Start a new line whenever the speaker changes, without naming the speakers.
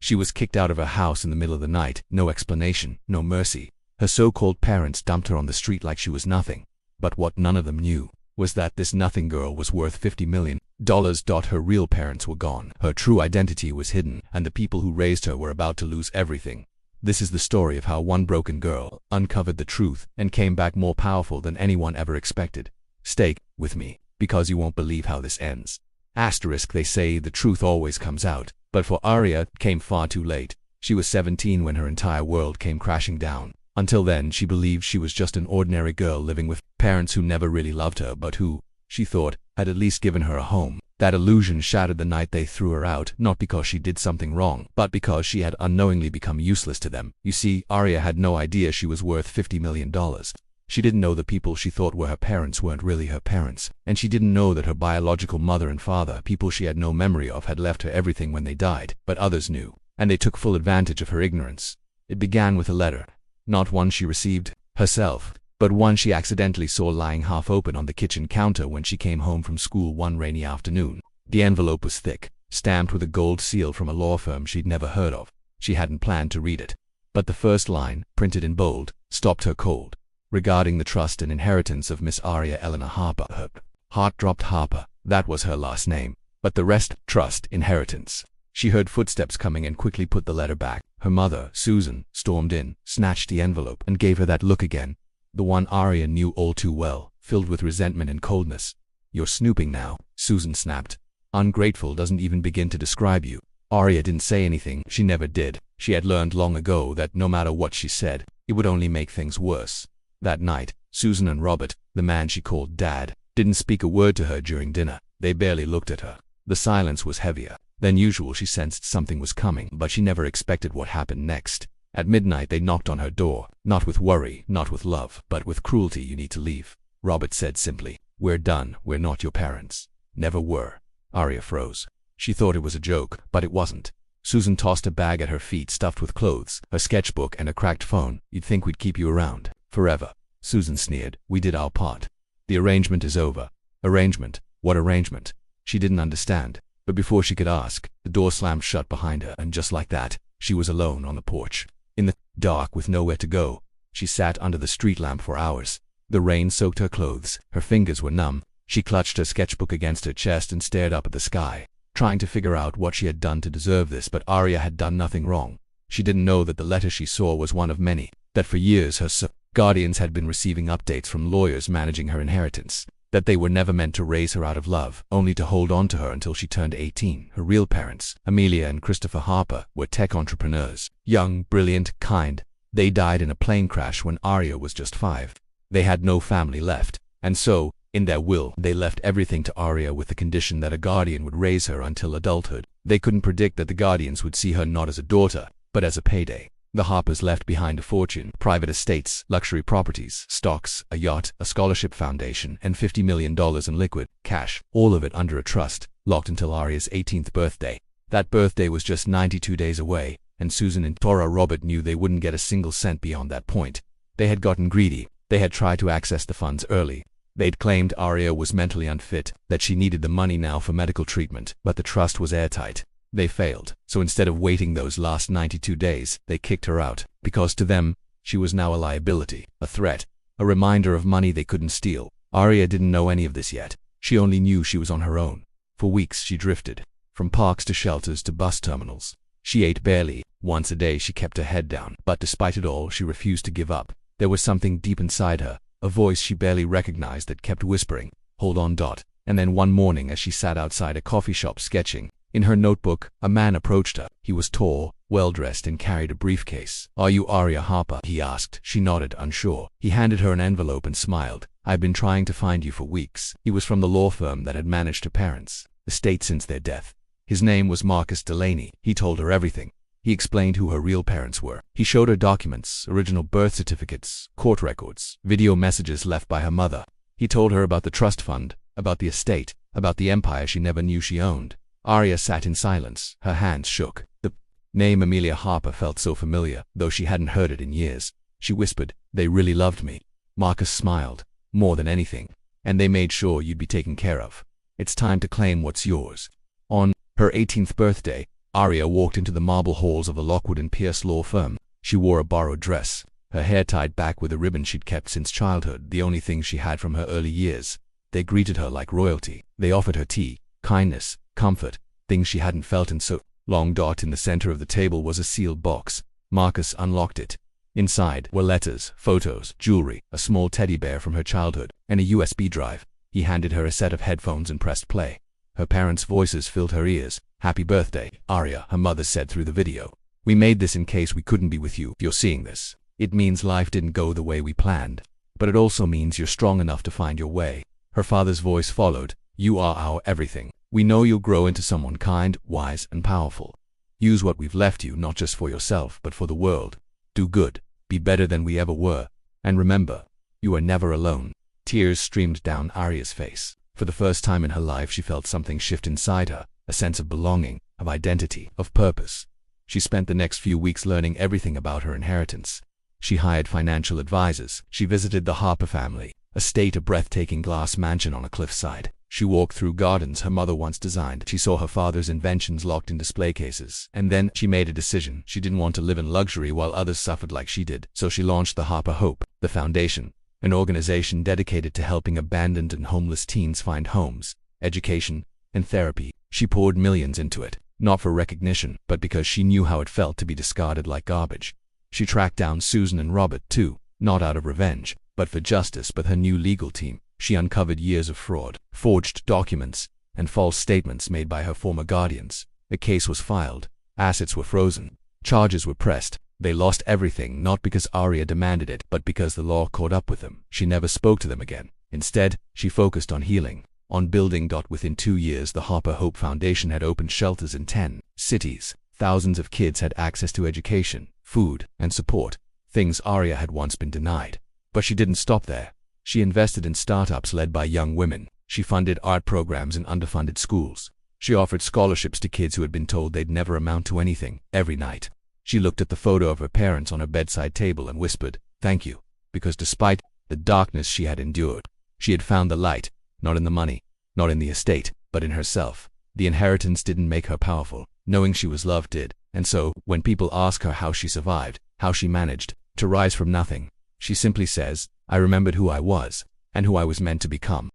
She was kicked out of her house in the middle of the night, no explanation, no mercy. Her so-called parents dumped her on the street like she was nothing. But what none of them knew was that this nothing girl was worth $50 million. Her real parents were gone, her true identity was hidden, and the people who raised her were about to lose everything. This is the story of how one broken girl uncovered the truth and came back more powerful than anyone ever expected. Stay with me, because you won't believe how this ends. Asterisk, they say the truth always comes out, but for Aria, it came far too late. She was 17 when her entire world came crashing down. Until then, she believed she was just an ordinary girl living with parents who never really loved her, but who, she thought, had at least given her a home. That illusion shattered the night they threw her out, not because she did something wrong, but because she had unknowingly become useless to them. You see, Aria had no idea she was worth $50 million. She didn't know the people she thought were her parents weren't really her parents, and she didn't know that her biological mother and father, people she had no memory of, had left her everything when they died. But others knew, and they took full advantage of her ignorance. It began with a letter. Not one she received herself, but one she accidentally saw lying half open on the kitchen counter when she came home from school one rainy afternoon. The envelope was thick, stamped with a gold seal from a law firm she'd never heard of. She hadn't planned to read it. But the first line, printed in bold, stopped her cold. Regarding the trust and inheritance of Miss Aria Eleanor Harper. Her heart dropped. Harper, that was her last name. But the rest, trust, inheritance. She heard footsteps coming and quickly put the letter back. Her mother, Susan, stormed in, snatched the envelope, and gave her that look again. The one Aria knew all too well, filled with resentment and coldness. "You're snooping now," Susan snapped. "Ungrateful doesn't even begin to describe you." Aria didn't say anything. She never did. She had learned long ago that no matter what she said, it would only make things worse. That night, Susan and Robert, the man she called Dad, didn't speak a word to her during dinner. They barely looked at her. The silence was heavier than usual. She sensed something was coming, but she never expected what happened next. At midnight they knocked on her door, not with worry, not with love, but with cruelty. "You need to leave," Robert said simply. "We're done. We're not your parents. Never were." Aria froze. She thought it was a joke, but it wasn't. Susan tossed a bag at her feet stuffed with clothes, a sketchbook, and a cracked phone. "You'd think we'd keep you around forever." Susan sneered. "We did our part. The arrangement is over." Arrangement? What arrangement? She didn't understand. But before she could ask, the door slammed shut behind her, and just like that, she was alone on the porch. In the dark with nowhere to go, she sat under the street lamp for hours. The rain soaked her clothes. Her fingers were numb. She clutched her sketchbook against her chest and stared up at the sky, trying to figure out what she had done to deserve this. But Aria had done nothing wrong. She didn't know that the letter she saw was one of many, that for years her guardians had been receiving updates from lawyers managing her inheritance, that they were never meant to raise her out of love, only to hold on to her until she turned 18. Her real parents, Amelia and Christopher Harper, were tech entrepreneurs. Young, brilliant, kind. They died in a plane crash when Aria was just 5. They had no family left, and so, in their will, they left everything to Aria with the condition that a guardian would raise her until adulthood. They couldn't predict that the guardians would see her not as a daughter, but as a payday. The Harpers left behind a fortune, private estates, luxury properties, stocks, a yacht, a scholarship foundation, and $50 million in liquid cash, all of it under a trust, locked until Aria's 18th birthday. That birthday was just 92 days away, and Susan and Robert knew they wouldn't get a single cent beyond that point. They had gotten greedy. They had tried to access the funds early. They'd claimed Aria was mentally unfit, that she needed the money now for medical treatment, but the trust was airtight. They failed, so instead of waiting those last 92 days, they kicked her out, because to them, she was now a liability, a threat, a reminder of money they couldn't steal. Aria didn't know any of this yet. She only knew she was on her own. For weeks she drifted, from parks to shelters to bus terminals. She ate barely. Once a day she kept her head down, but despite it all, she refused to give up. There was something deep inside her, a voice she barely recognized that kept whispering, "Hold on." And then one morning as she sat outside a coffee shop sketching, in her notebook, a man approached her. He was tall, well-dressed, and carried a briefcase. "Are you Aria Harper?" he asked. She nodded, unsure. He handed her an envelope and smiled. "I've been trying to find you for weeks." He was from the law firm that had managed her parents' estate since their death. His name was Marcus Delaney. He told her everything. He explained who her real parents were. He showed her documents, original birth certificates, court records, video messages left by her mother. He told her about the trust fund, about the estate, about the empire she never knew she owned. Aria sat in silence. Her hands shook. The name Amelia Harper felt so familiar, though she hadn't heard it in years. She whispered, "They really loved me." Marcus smiled. "More than anything. And they made sure you'd be taken care of. It's time to claim what's yours." On her 18th birthday, Aria walked into the marble halls of the Lockwood and Pierce law firm. She wore a borrowed dress, her hair tied back with a ribbon she'd kept since childhood, the only thing she had from her early years. They greeted her like royalty. They offered her tea, kindness, comfort, things she hadn't felt in so long. In the center of the table was a sealed box. Marcus unlocked it. Inside were letters, photos, jewelry, a small teddy bear from her childhood, and a USB drive. He handed her a set of headphones and pressed play. Her parents' voices filled her ears. "Happy birthday, Aria," her mother said through the video. "We made this in case we couldn't be with you. If you're seeing this, it means life didn't go the way we planned. But it also means you're strong enough to find your way." Her father's voice followed. "You are our everything. We know you'll grow into someone kind, wise, and powerful. Use what we've left you, not just for yourself, but for the world. Do good. Be better than we ever were. And remember, you are never alone." Tears streamed down Aria's face. For the first time in her life, she felt something shift inside her, a sense of belonging, of identity, of purpose. She spent the next few weeks learning everything about her inheritance. She hired financial advisors. She visited the Harper family estate, a breathtaking glass mansion on a cliffside. She walked through gardens her mother once designed. She saw her father's inventions locked in display cases. And then she made a decision. She didn't want to live in luxury while others suffered like she did. So she launched the Harper Hope, the foundation, an organization dedicated to helping abandoned and homeless teens find homes, education, and therapy. She poured millions into it, not for recognition, but because she knew how it felt to be discarded like garbage. She tracked down Susan and Robert too, not out of revenge, but for justice. With her new legal team, she uncovered years of fraud, forged documents, and false statements made by her former guardians. A case was filed, assets were frozen, charges were pressed. They lost everything, not because Aria demanded it, but because the law caught up with them. She never spoke to them again. Instead, she focused on healing, on building. Within 2 years, the Harper Hope Foundation had opened shelters in 10 cities. Thousands of kids had access to education, food, and support, things Aria had once been denied. But she didn't stop there. She invested in startups led by young women. She funded art programs in underfunded schools. She offered scholarships to kids who had been told they'd never amount to anything. Every night, she looked at the photo of her parents on her bedside table and whispered, "Thank you," because despite the darkness she had endured, she had found the light, not in the money, not in the estate, but in herself. The inheritance didn't make her powerful. Knowing she was loved did. And so, when people ask her how she survived, how she managed to rise from nothing, she simply says, "I remembered who I was, and who I was meant to become."